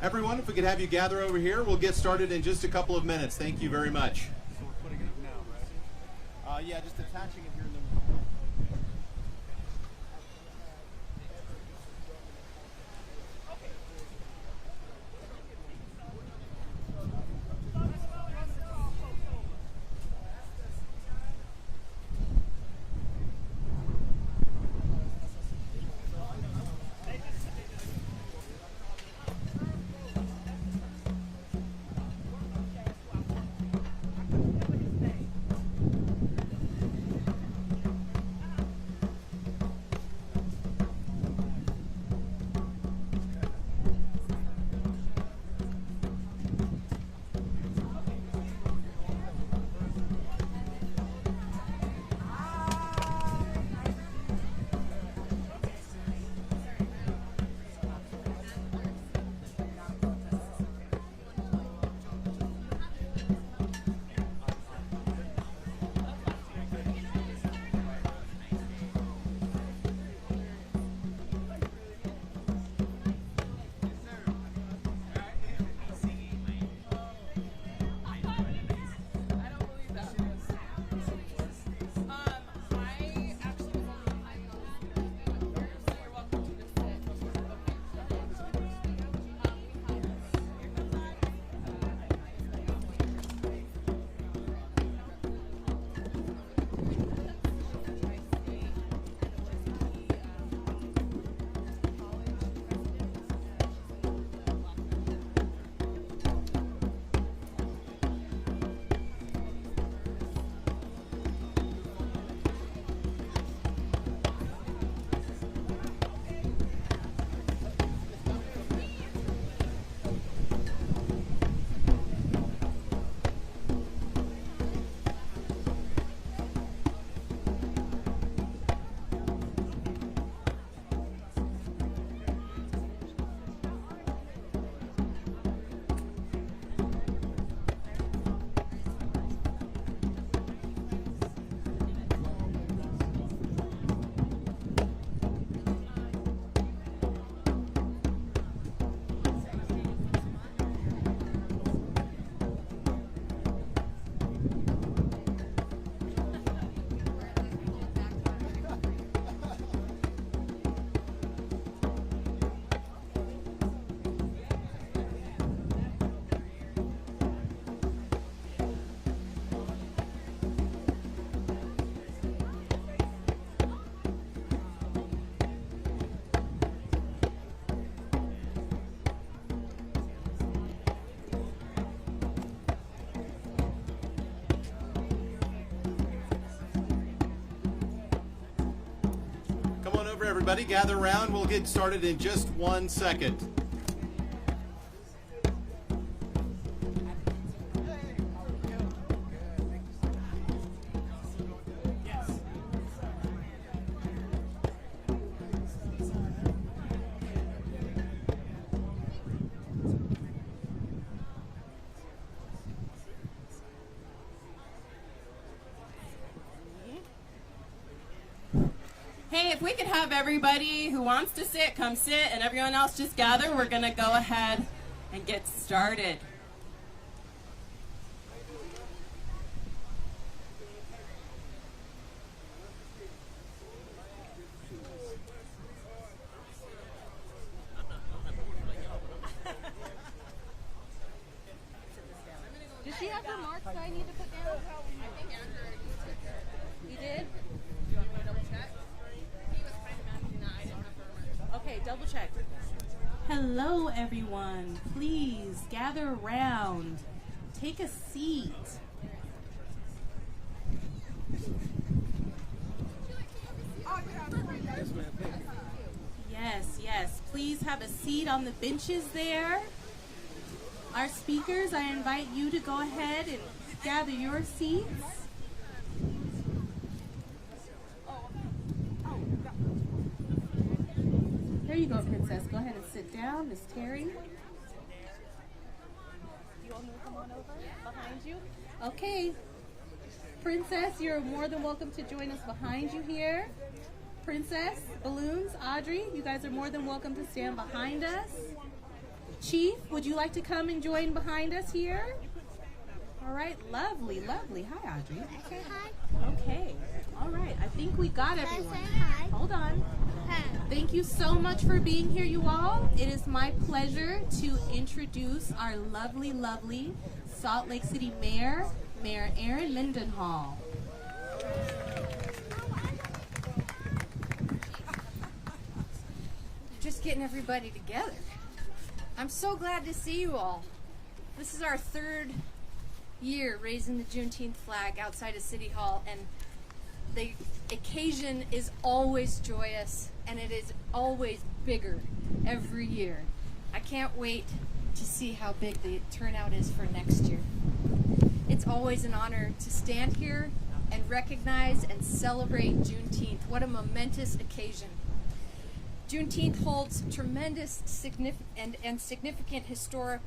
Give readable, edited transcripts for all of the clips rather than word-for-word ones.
Everyone, if we could have you gather over here, we'll get started in just a couple of minutes. Thank you very much. So we're putting it up now, right? Yeah, just attaching it here in the everybody, gather around. We'll get started in just 1 second. Hey, if we could have everybody who wants to sit, come sit, and everyone else just gather, we're going to go ahead and get started. Does she have her marks that I need to put down? I think Andrew already took care of it. You did? Do you want me to double check? He was kind of managing that. I didn't have her marks. Okay, double check. Hello, everyone. Please gather around. Take a seat. Yes, yes. Please have a seat on the benches there. Our speakers, I invite you to go ahead and gather your seats. There you go, Princess. Go ahead and sit down. Miss Terry. You want me to come on over behind you? Okay. Princess, you're more than welcome to join us behind you here. Princess, Balloons, Audrey, you guys are more than welcome to stand behind us. Chief, would you like to come and join behind us here? All right, lovely, lovely. Hi, Audrey. Can I say hi? Okay, all right. I think we got Can I everyone. say hi? Hold on. Hi. Thank you so much for being here, you all. It is my pleasure to introduce our lovely, lovely Salt Lake City Mayor, Mayor Erin Mendenhall. Just getting everybody together. I'm so glad to see you all. This is our third year raising the Juneteenth flag outside of City Hall, and the occasion is always joyous, and it is always bigger every year. I can't wait to see how big the turnout is for next year. It's always an honor to stand here and recognize and celebrate Juneteenth. What a momentous occasion. Juneteenth holds tremendous significant historic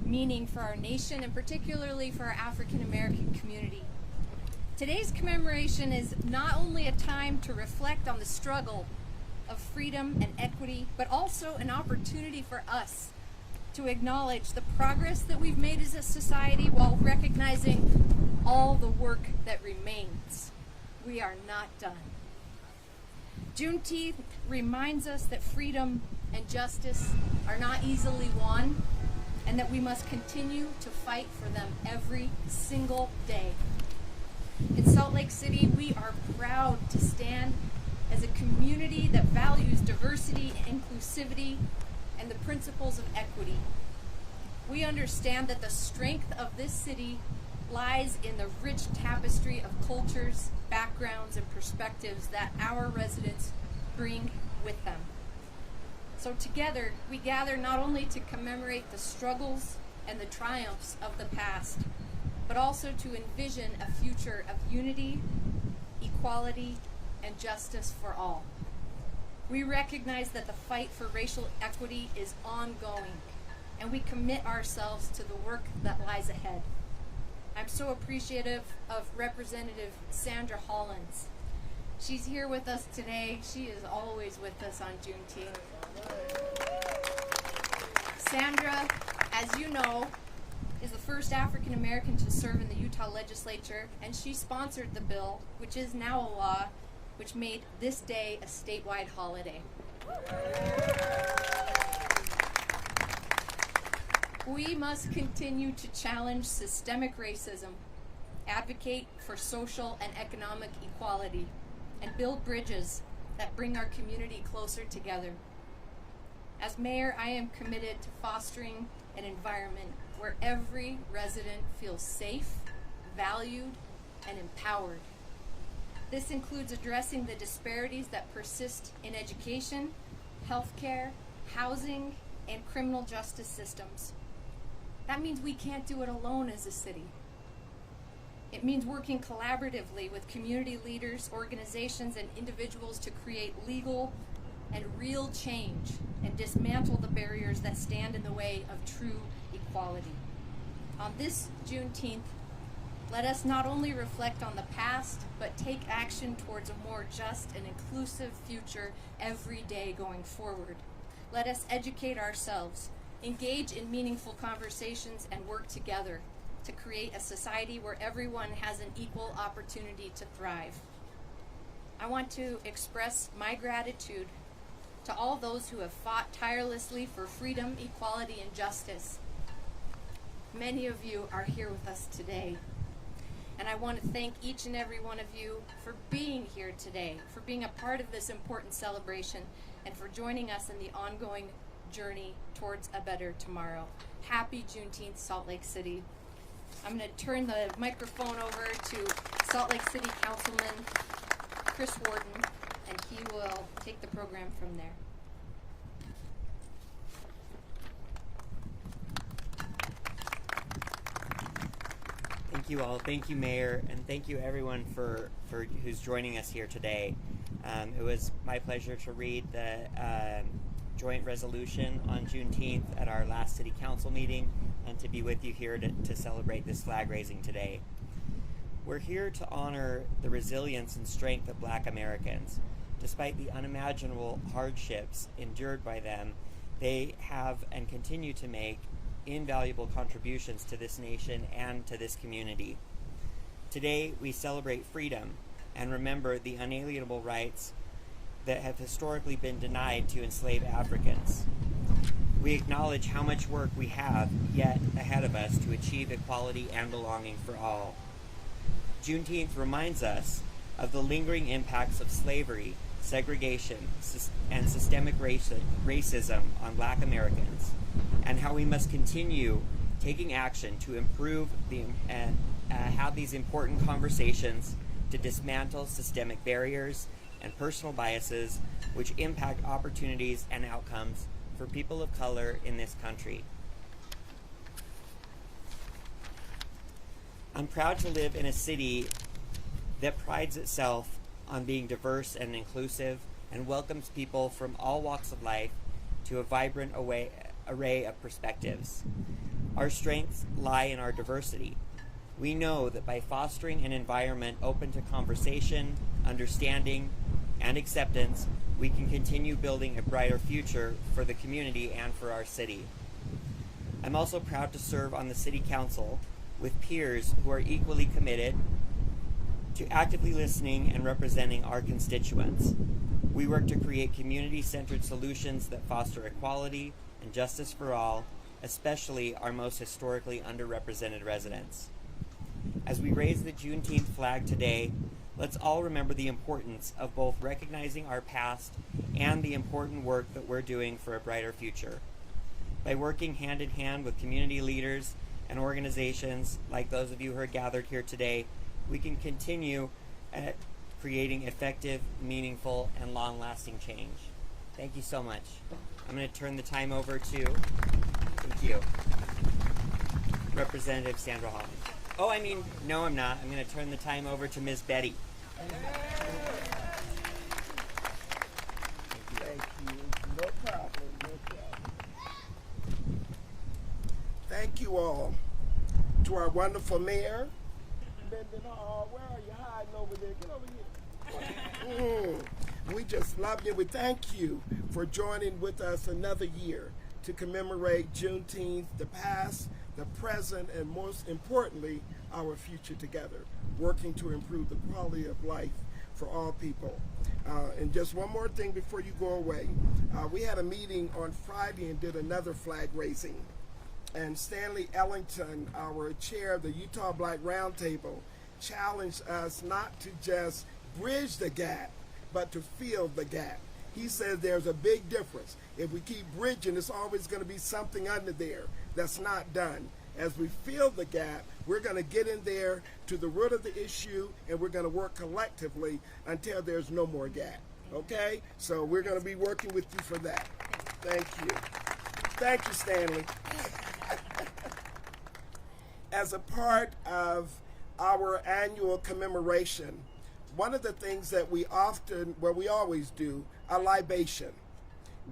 meaning for our nation, and particularly for our African American community. Today's commemoration is not only a time to reflect on the struggle of freedom and equity, but also an opportunity for us to acknowledge the progress that we've made as a society while recognizing all the work that remains. We are not done. Juneteenth reminds us that freedom and justice are not easily won, and that we must continue to fight for them every single day. In Salt Lake City, we are proud to stand as a community that values diversity, inclusivity, and the principles of equity. We understand that the strength of this city lies in the rich tapestry of cultures, backgrounds, and perspectives that our residents bring with them. So together, we gather not only to commemorate the struggles and the triumphs of the past, but also to envision a future of unity, equality, and justice for all. We recognize that the fight for racial equity is ongoing, and we commit ourselves to the work that lies ahead. I'm so appreciative of Representative Sandra Hollins. She's here with us today. She is always with us on Juneteenth. Sandra, as you know, is the first African American to serve in the Utah legislature, and she sponsored the bill, which is now a law, which made this day a statewide holiday. We must continue to challenge systemic racism, advocate for social and economic equality, and build bridges that bring our community closer together. As mayor, I am committed to fostering an environment where every resident feels safe, valued, and empowered. This includes addressing the disparities that persist in education, healthcare, housing, and criminal justice systems. That means we can't do it alone as a city. It means working collaboratively with community leaders, organizations, and individuals to create legal and real change and dismantle the barriers that stand in the way of true equality. On this Juneteenth, let us not only reflect on the past, but take action towards a more just and inclusive future every day going forward. Let us educate ourselves, engage in meaningful conversations, and work together to create a society where everyone has an equal opportunity to thrive. I want to express my gratitude to all those who have fought tirelessly for freedom, equality, and justice. Many of you are here with us today, and I want to thank each and every one of you for being here today, for being a part of this important celebration, and for joining us in the ongoing journey towards a better tomorrow. Happy Juneteenth, Salt Lake City. I'm going to turn the microphone over to Salt Lake City Councilman Chris Warden, and he will take the program from there. Thank you all. Thank you, Mayor, and thank you everyone for who's joining us here today. It was my pleasure to read the joint resolution on Juneteenth at our last City Council meeting, and to be with you here to celebrate this flag raising today. We're here to honor the resilience and strength of Black Americans. Despite the unimaginable hardships endured by them They have and continue to make invaluable contributions to this nation and to this community. Today, we celebrate freedom and remember the unalienable rights that have historically been denied to enslaved Africans. We acknowledge how much work we have yet ahead of us to achieve equality and belonging for all. Juneteenth reminds us of the lingering impacts of slavery, segregation, and systemic racism on Black Americans, and how we must continue taking action to improve have these important conversations to dismantle systemic barriers and personal biases which impact opportunities and outcomes for people of color in this country. I'm proud to live in a city that prides itself on being diverse and inclusive and welcomes people from all walks of life to a vibrant array of perspectives. Our strengths lie in our diversity. We know that by fostering an environment open to conversation, understanding, and acceptance, we can continue building a brighter future for the community and for our city. I'm also proud to serve on the City Council with peers who are equally committed to actively listening and representing our constituents. We work to create community-centered solutions that foster equality and justice for all, especially our most historically underrepresented residents. As we raise the Juneteenth flag today, let's all remember the importance of both recognizing our past and the important work that we're doing for a brighter future. By working hand in hand with community leaders and organizations like those of you who are gathered here today, we can continue at creating effective, meaningful, and long-lasting change. Thank you so much. I'm going to turn the time over to, thank you, Representative Sandra Holland. Oh, no, I'm not. I'm going to turn the time over to Ms. Betty. Thank you. No problem. No problem. Thank you all. To our wonderful mayor, Mendenhall, where are you hiding over there? Get over here. We just love you. We thank you for joining with us another year to commemorate Juneteenth, the past, the present, and most importantly, our future together, working to improve the quality of life for all people. And just one more thing before you go away. We had a meeting on Friday and did another flag raising. And Stanley Ellington, our chair of the Utah Black Roundtable, challenged us not to just bridge the gap, but to fill the gap. He says there's a big difference. If we keep bridging, it's always going to be something under there that's not done. As we fill the gap, we're going to get in there to the root of the issue, and we're going to work collectively until there's no more gap. Okay? So we're going to be working with you for that. Thank you. Thank you, Stanley. As a part of our annual commemoration, one of the things that we always do, a libation.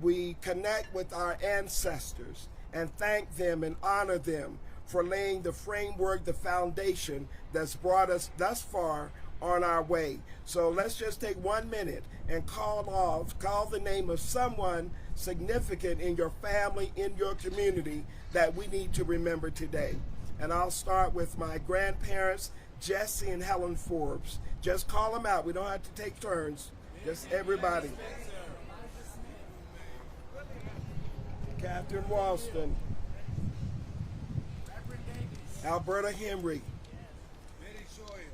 We connect with our ancestors and thank them and honor them for laying the framework, the foundation that's brought us thus far on our way. So let's just take 1 minute and call the name of someone significant in your family, in your community that we need to remember today. And I'll start with my grandparents, Jesse and Helen Forbes. Just call them out. We don't have to take turns. Just everybody. Catherine Walston. Alberta Henry.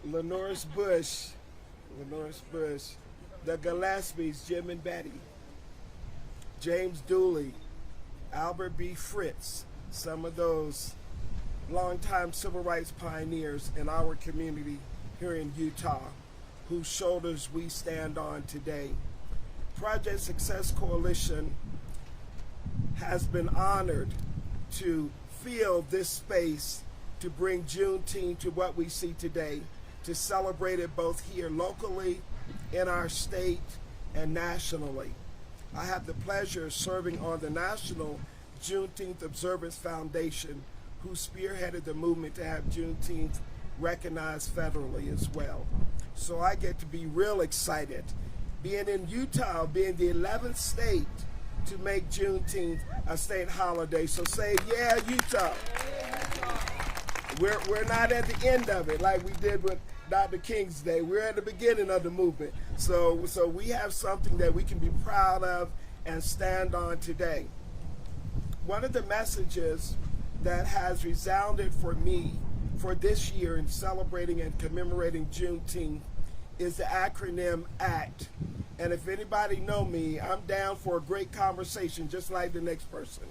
Lenoris Bush. The Gillespies, Jim and Betty. James Dooley. Albert B. Fritz. Some of those longtime civil rights pioneers in our community here in Utah, whose shoulders we stand on today. Project Success Coalition has been honored to fill this space to bring Juneteenth to what we see today, to celebrate it both here locally, in our state, and nationally. I have the pleasure of serving on the National Juneteenth Observance Foundation, who spearheaded the movement to have Juneteenth recognized federally as well. So I get to be real excited. Being in Utah, being the 11th state to make Juneteenth a state holiday. So say, yeah, Utah. We're not at the end of it like we did with Dr. King's Day. We're at the beginning of the movement. So we have something that we can be proud of and stand on today. One of the messages that has resounded for me for this year in celebrating and commemorating Juneteenth is the acronym ACT. And if anybody know me, I'm down for a great conversation just like the next person.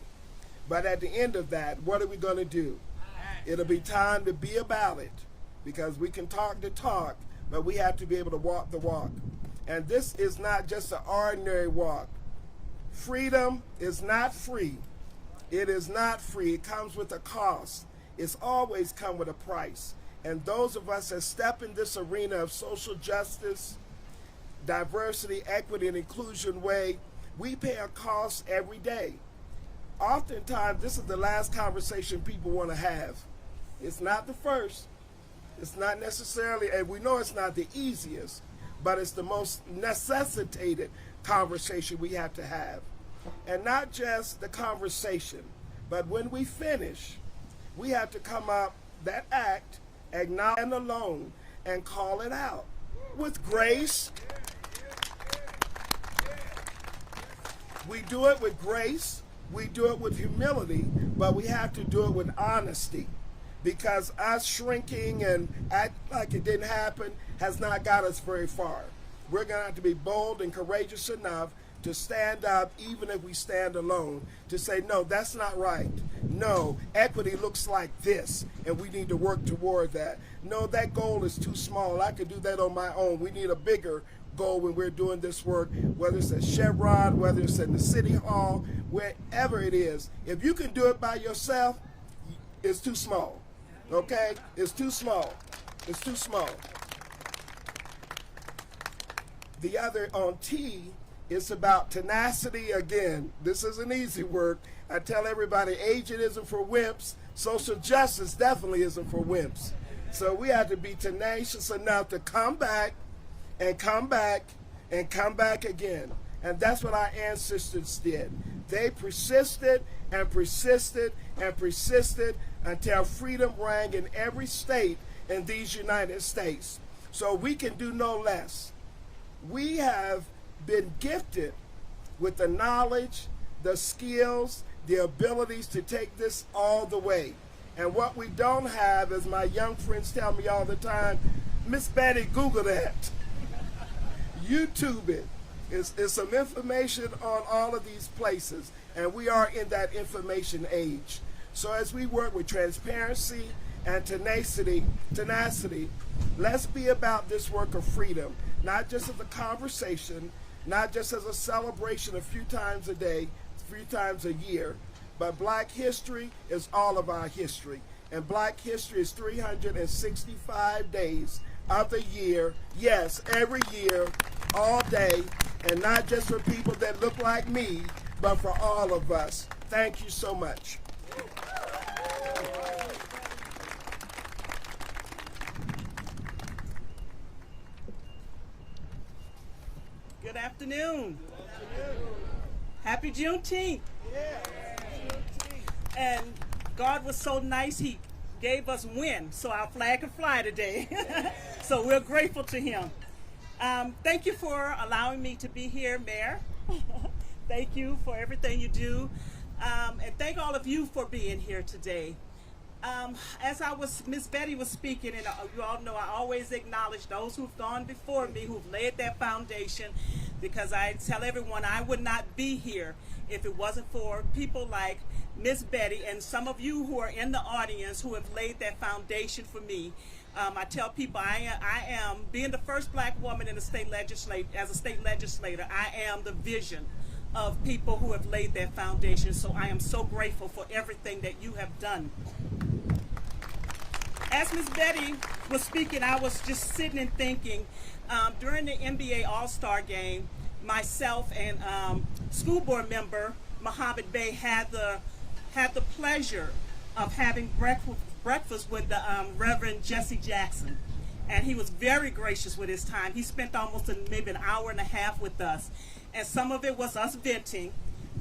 But at the end of that, what are we going to do? It'll be time to be about it, because we can talk the talk, but we have to be able to walk the walk. And this is not just an ordinary walk. Freedom is not free. It is not free. It comes with a cost. It's always come with a price. And those of us that step in this arena of social justice, diversity, equity, and inclusion way, we pay a cost every day. Oftentimes, this is the last conversation people want to have. It's not the first. It's not necessarily, and we know it's not the easiest, but it's the most necessitated conversation we have to have. And not just the conversation, but when we finish, we have to come up, that act, acknowledge and alone, and call it out with grace. We do it with grace, we do it with humility, but we have to do it with honesty, because us shrinking and act like it didn't happen has not got us very far. We're going to have to be bold and courageous enough to stand up, even if we stand alone, to say, no, that's not right. No, equity looks like this, and we need to work toward that. No, that goal is too small. I could do that on my own. We need a bigger goal when we're doing this work, whether it's at Chevron, whether it's in the City Hall, wherever it is. If you can do it by yourself, it's too small. Okay? It's too small. It's too small. The other on T is about tenacity. Again, this isn't easy work. I tell everybody, aging isn't for wimps. Social justice definitely isn't for wimps. So we have to be tenacious enough to come back and come back and come back again. And that's what our ancestors did. They persisted and persisted and persisted until freedom rang in every state in these United States. So we can do no less. We have been gifted with the knowledge, the skills, the abilities to take this all the way. And what we don't have, as my young friends tell me all the time, Miss Betty, Google that. YouTube it. It's some information on all of these places, and we are in that information age. So as we work with transparency and tenacity, let's be about this work of freedom, not just as a conversation, not just as a celebration a few times a day, a few times a year, but Black history is all of our history. And Black history is 365 days of the year, yes, every year, all day, and not just for people that look like me, but for all of us. Thank you so much. Good afternoon. Happy Juneteenth. And God was so nice, he gave us wind, so our flag can fly today. So we're grateful to him. Thank you for allowing me to be here, Mayor. Thank you for everything you do. And thank all of you for being here today. As Miss Betty was speaking, and you all know I always acknowledge those who've gone before me, who've laid that foundation, because I tell everyone I would not be here if it wasn't for people like Miss Betty and some of you who are in the audience who have laid that foundation for me. I tell people I am being the first Black woman in the state legislature, as a state legislator, I am the vision of people who have laid that foundation. So I am so grateful for everything that you have done. As Miss Betty was speaking, I was just sitting and thinking, during the NBA All-Star game, myself and school board member Muhammad Bey had the pleasure of having breakfast with the Reverend Jesse Jackson, and he was very gracious with his time. He spent almost maybe an hour and a half with us, and some of it was us venting,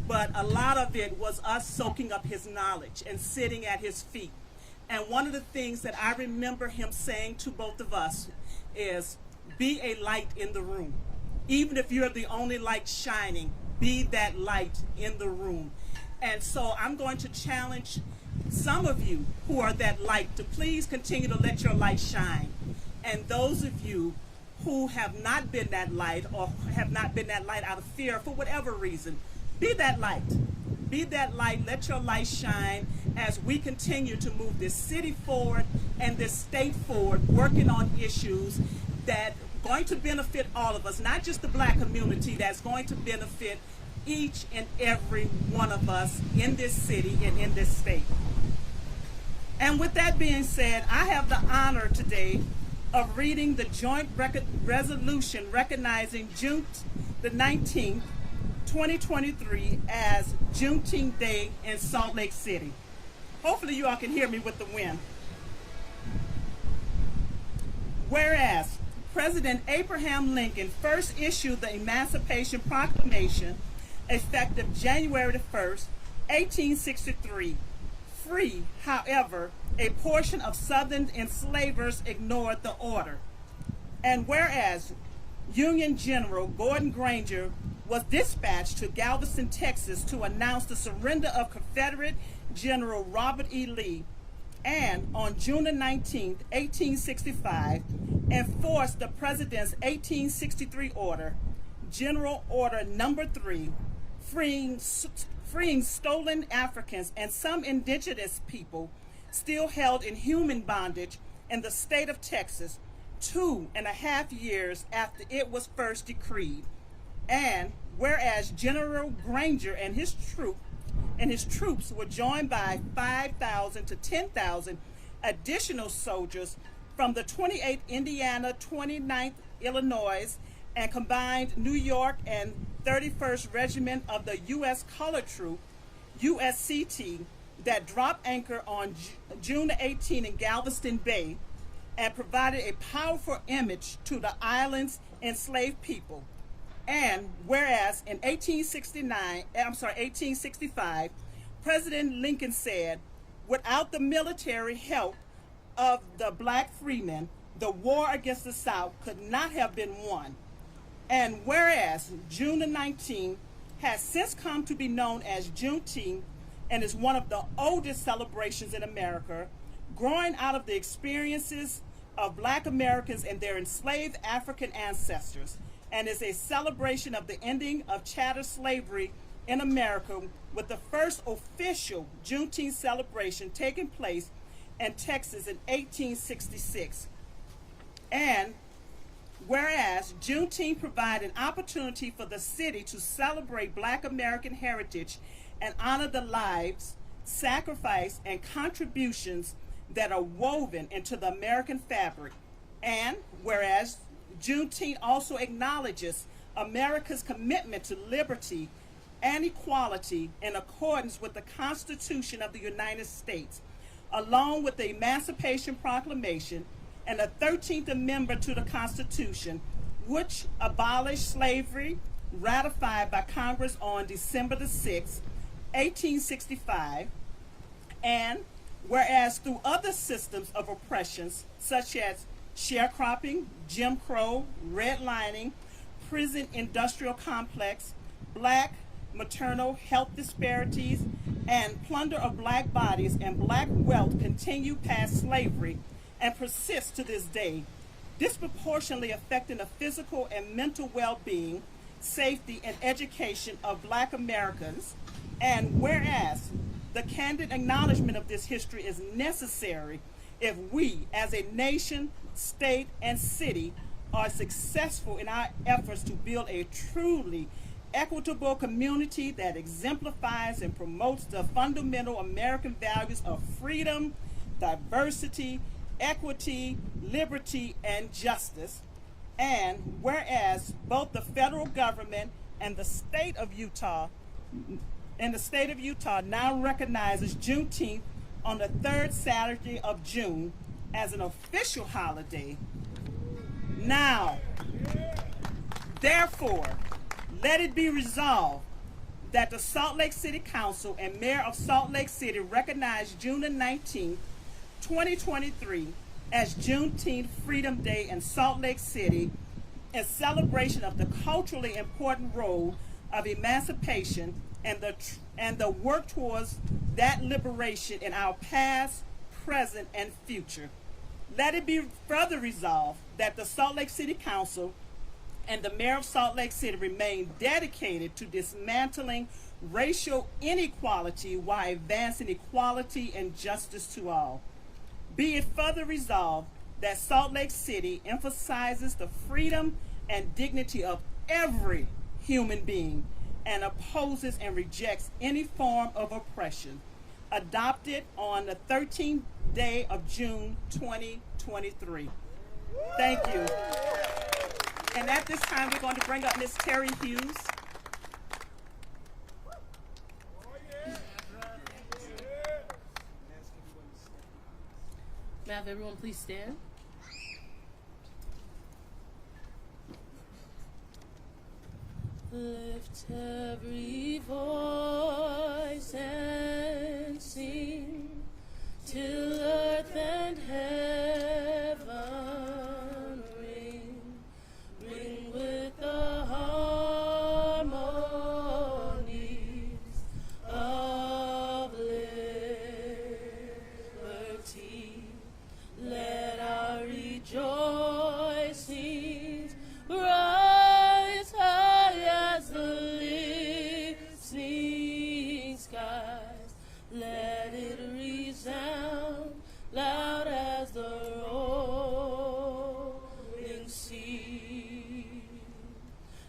but a lot of it was us soaking up his knowledge and sitting at his feet. And one of the things that I remember him saying to both of us is, be a light in the room. Even if you're the only light shining, be that light in the room. And so I'm going to challenge some of you who are that light to please continue to let your light shine. And those of you who have not been that light or have not been that light out of fear for whatever reason, be that light. Be that light, let your light shine as we continue to move this city forward and this state forward, working on issues that are going to benefit all of us, not just the Black community, that's going to benefit each and every one of us in this city and in this state. And with that being said, I have the honor today of reading the joint resolution recognizing June the 19th, 2023 as Juneteenth Day in Salt Lake City. Hopefully you all can hear me with the wind. Whereas President Abraham Lincoln first issued the Emancipation Proclamation effective January the 1st, 1863. Free, however, a portion of Southern enslavers ignored the order. And whereas Union General Gordon Granger was dispatched to Galveston, Texas to announce the surrender of Confederate General Robert E. Lee, and on June 19, 1865, enforced the President's 1863 order, General Order Number 3, freeing stolen Africans and some indigenous people still held in human bondage in the state of Texas 2.5 years after it was first decreed. And whereas General Granger and his troops were joined by 5,000 to 10,000 additional soldiers from the 28th Indiana, 29th Illinois, and combined New York and 31st Regiment of the U.S. Colored Troop, USCT, that dropped anchor on June 18 in Galveston Bay and provided a powerful image to the island's enslaved people. And whereas in 1865, President Lincoln said, without the military help of the Black freemen, the war against the South could not have been won. And whereas June the 19th has since come to be known as Juneteenth and is one of the oldest celebrations in America, growing out of the experiences of Black Americans and their enslaved African ancestors, and is a celebration of the ending of chattel slavery in America, with the first official Juneteenth celebration taking place in Texas in 1866. And whereas Juneteenth provided an opportunity for the city to celebrate Black American heritage and honor the lives, sacrifice, and contributions that are woven into the American fabric. And whereas Juneteenth also acknowledges America's commitment to liberty and equality in accordance with the Constitution of the United States, along with the Emancipation Proclamation and the 13th Amendment to the Constitution, which abolished slavery, ratified by Congress on December the 6th, 1865, and whereas through other systems of oppressions, such as sharecropping, Jim Crow, redlining, prison industrial complex, Black maternal health disparities, and plunder of Black bodies and Black wealth continue past slavery and persist to this day, disproportionately affecting the physical and mental well-being, safety, and education of Black Americans. And whereas the candid acknowledgement of this history is necessary if we, as a nation, state, and city, are successful in our efforts to build a truly equitable community that exemplifies and promotes the fundamental American values of freedom, diversity, equity, liberty, and justice. And whereas both the federal government and the state of Utah now recognizes Juneteenth on the third Saturday of June as an official holiday. Now, therefore, let it be resolved that the Salt Lake City Council and Mayor of Salt Lake City recognize June the 19th, 2023 as Juneteenth Freedom Day in Salt Lake City in celebration of the culturally important role of emancipation and the work towards that liberation in our past, present, and future. Let it be further resolved that the Salt Lake City Council and the Mayor of Salt Lake City remain dedicated to dismantling racial inequality while advancing equality and justice to all. Be it further resolved that Salt Lake City emphasizes the freedom and dignity of every human being and opposes and rejects any form of oppression. Adopted on the 13th day of June 2023. Thank you. And at this time, we're going to bring up Ms. Terry Hughes. May I have everyone please stand? Lift every voice and sing till earth and heaven ring, ring with the harmonies of liberty. Let our rejoicings rise high as the listening skies. Let it resound loud as the rolling sea.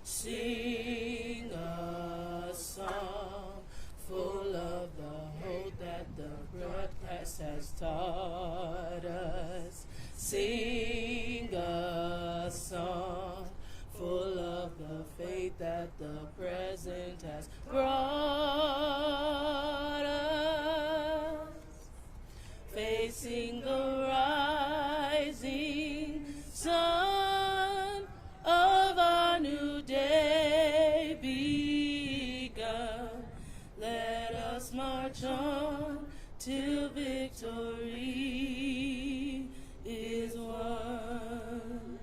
Sing a song full of the hope that the broadcast has taught us. Sing a song full of the faith that the present has brought us. Facing the rising sun of our new day begun. Let us march on till victory is won.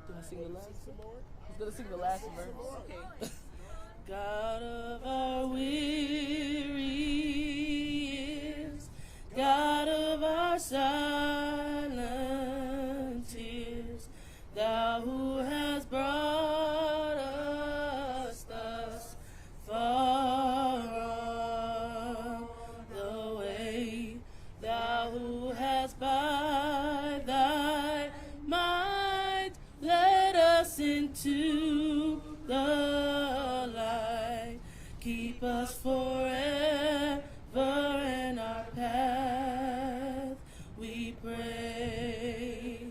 Do I sing the last? I was gonna sing the last verse. Okay. God of our weary years, God of our silent tears, Thou who hast brought us thus far on the way, Thou who hast by Thy might led us into the light. Keep us forever in our path, we pray.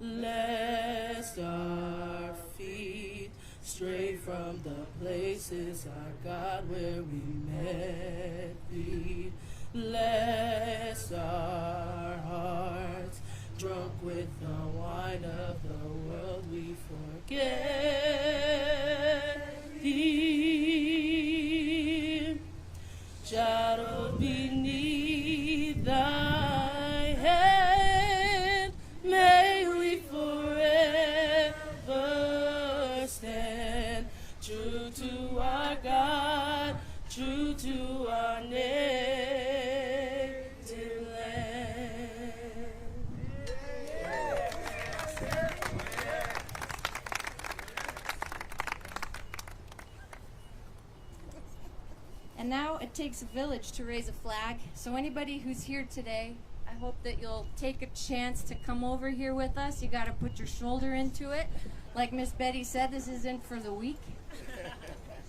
Lest our feet stray from the places, our God, where we met Thee. Lest our hearts, drunk with the wine of the world, we forget Thee. Shadowed beneath Thy hand, may we forever stand, true to our God, true to our native land. And now it takes a village to raise a flag. So anybody who's here today, I hope that you'll take a chance to come over here with us. You got to put your shoulder into it. Like Miss Betty said, this isn't for the weak.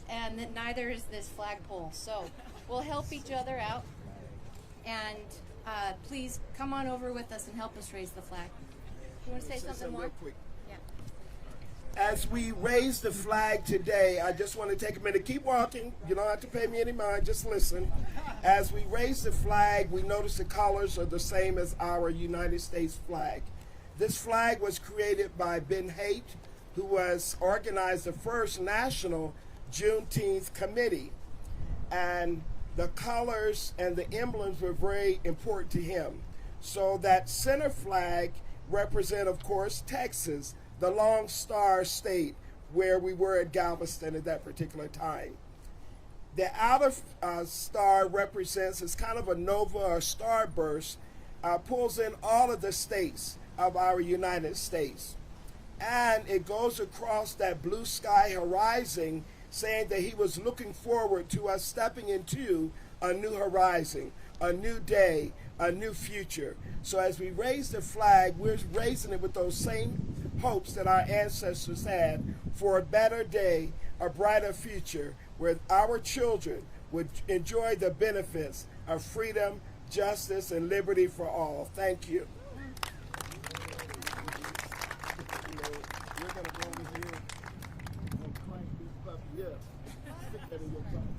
And that neither is this flagpole. So we'll help each other out. And please come on over with us and help us raise the flag. You want to say something more? Real quick. Yeah. As we raise the flag today, I just want to take a minute. Keep walking. You don't have to pay me any mind. Just listen. As we raise the flag, we notice the colors are the same as our United States flag. This flag was created by Ben Haight, who was organized the first national Juneteenth committee. And the colors and the emblems were very important to him. So that center flag represent, of course, Texas, the Lone Star State, where we were at Galveston at that particular time. The outer star represents, it's kind of a nova or starburst, pulls in all of the states of our United States. And it goes across that blue sky horizon, saying that he was looking forward to us stepping into a new horizon, a new day, a new future. So as we raise the flag, we're raising it with those same hopes that our ancestors had for a better day, a brighter future, where our children would enjoy the benefits of freedom, justice, and liberty for all. Thank you. We're going to go over here and crank this puppy. Yeah. Stick that in your pocket.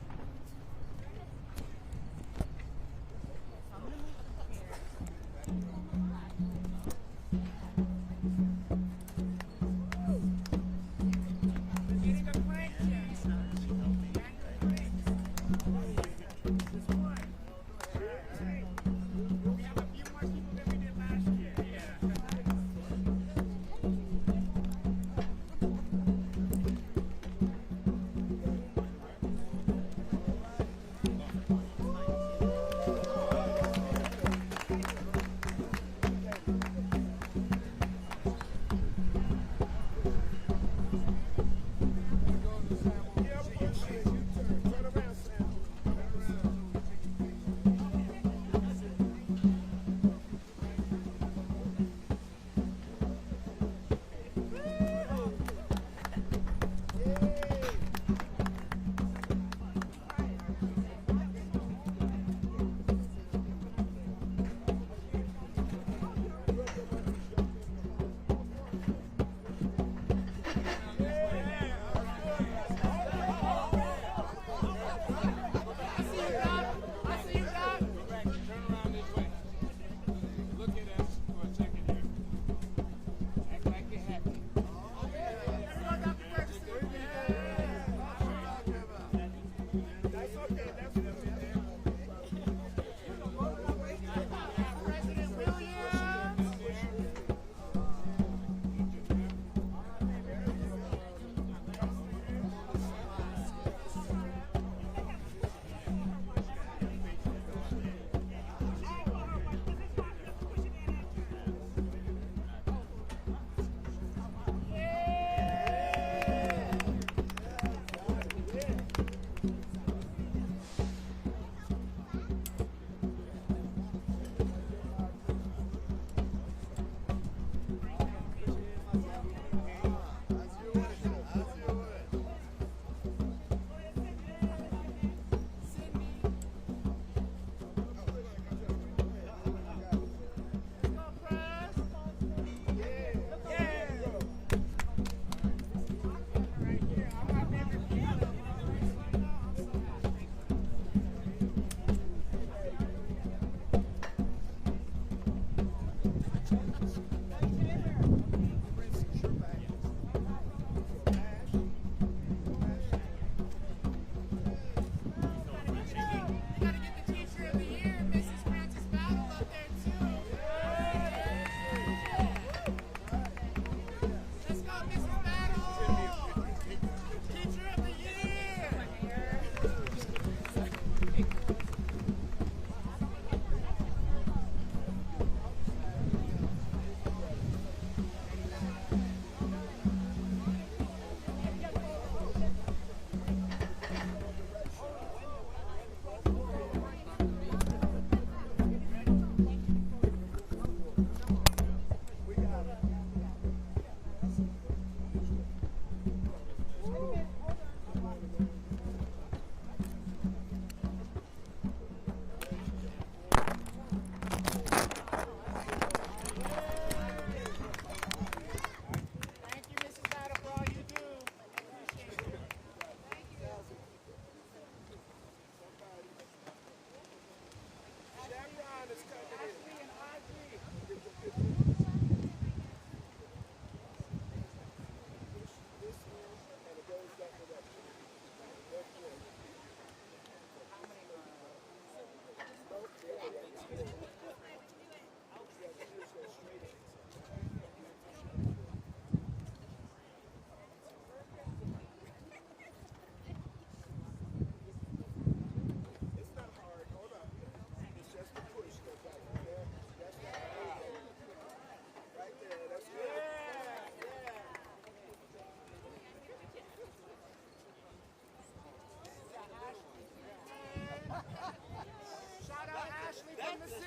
from the city.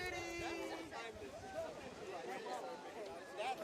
That's